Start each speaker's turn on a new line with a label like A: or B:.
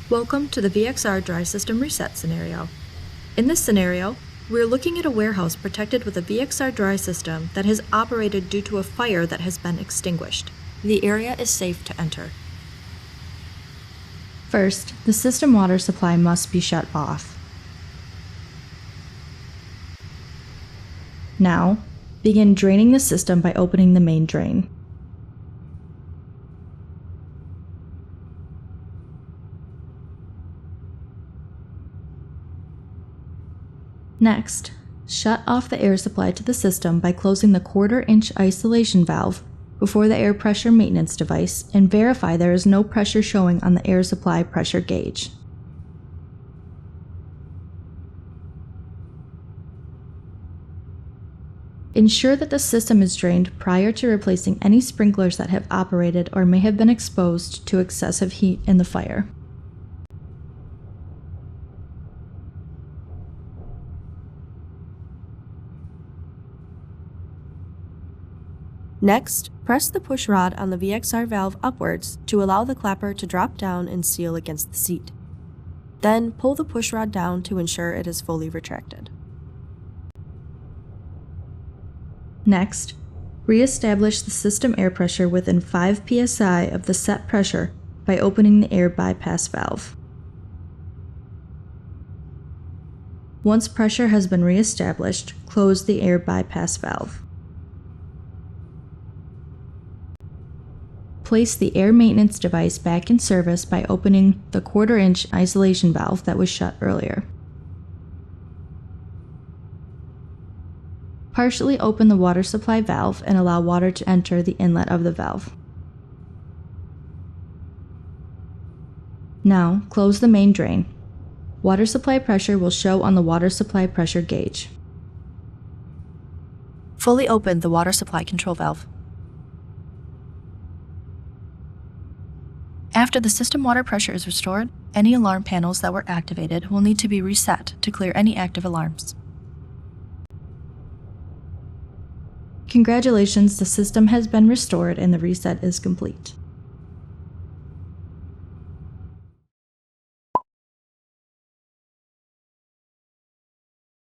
A: Welcome to the VXR dry system reset scenario. In this scenario, we're looking at a warehouse protected with a VXR dry system that has operated due to a fire that has been extinguished. The area is safe to enter.
B: First, the system water supply must be shut off. Now, begin draining the system by opening the main drain. Next, shut off the air supply to the system by closing the 1/4-inch isolation valve before the air pressure maintenance device and verify there is no pressure showing on the air supply pressure gauge. Ensure that the system is drained prior to replacing any sprinklers that have operated or may have been exposed to excessive heat in the fire.
A: Next, press the push rod on the VXR valve upwards to allow the clapper to drop down and seal against the seat. Then pull the push rod down to ensure it is fully retracted.
B: Next, re-establish the system air pressure within 5 psi of the set pressure by opening the air bypass valve. Once pressure has been re-established, close the air bypass valve. Place the air maintenance device back in service by opening the 1/4-inch isolation valve that was shut earlier. Partially open the water supply valve and allow water to enter the inlet of the valve. Now, close the main drain. Water supply pressure will show on the water supply pressure gauge.
A: Fully open the water supply control valve. After the system water pressure is restored, any alarm panels that were activated will need to be reset to clear any active alarms.
B: Congratulations, the system has been restored and the reset is complete.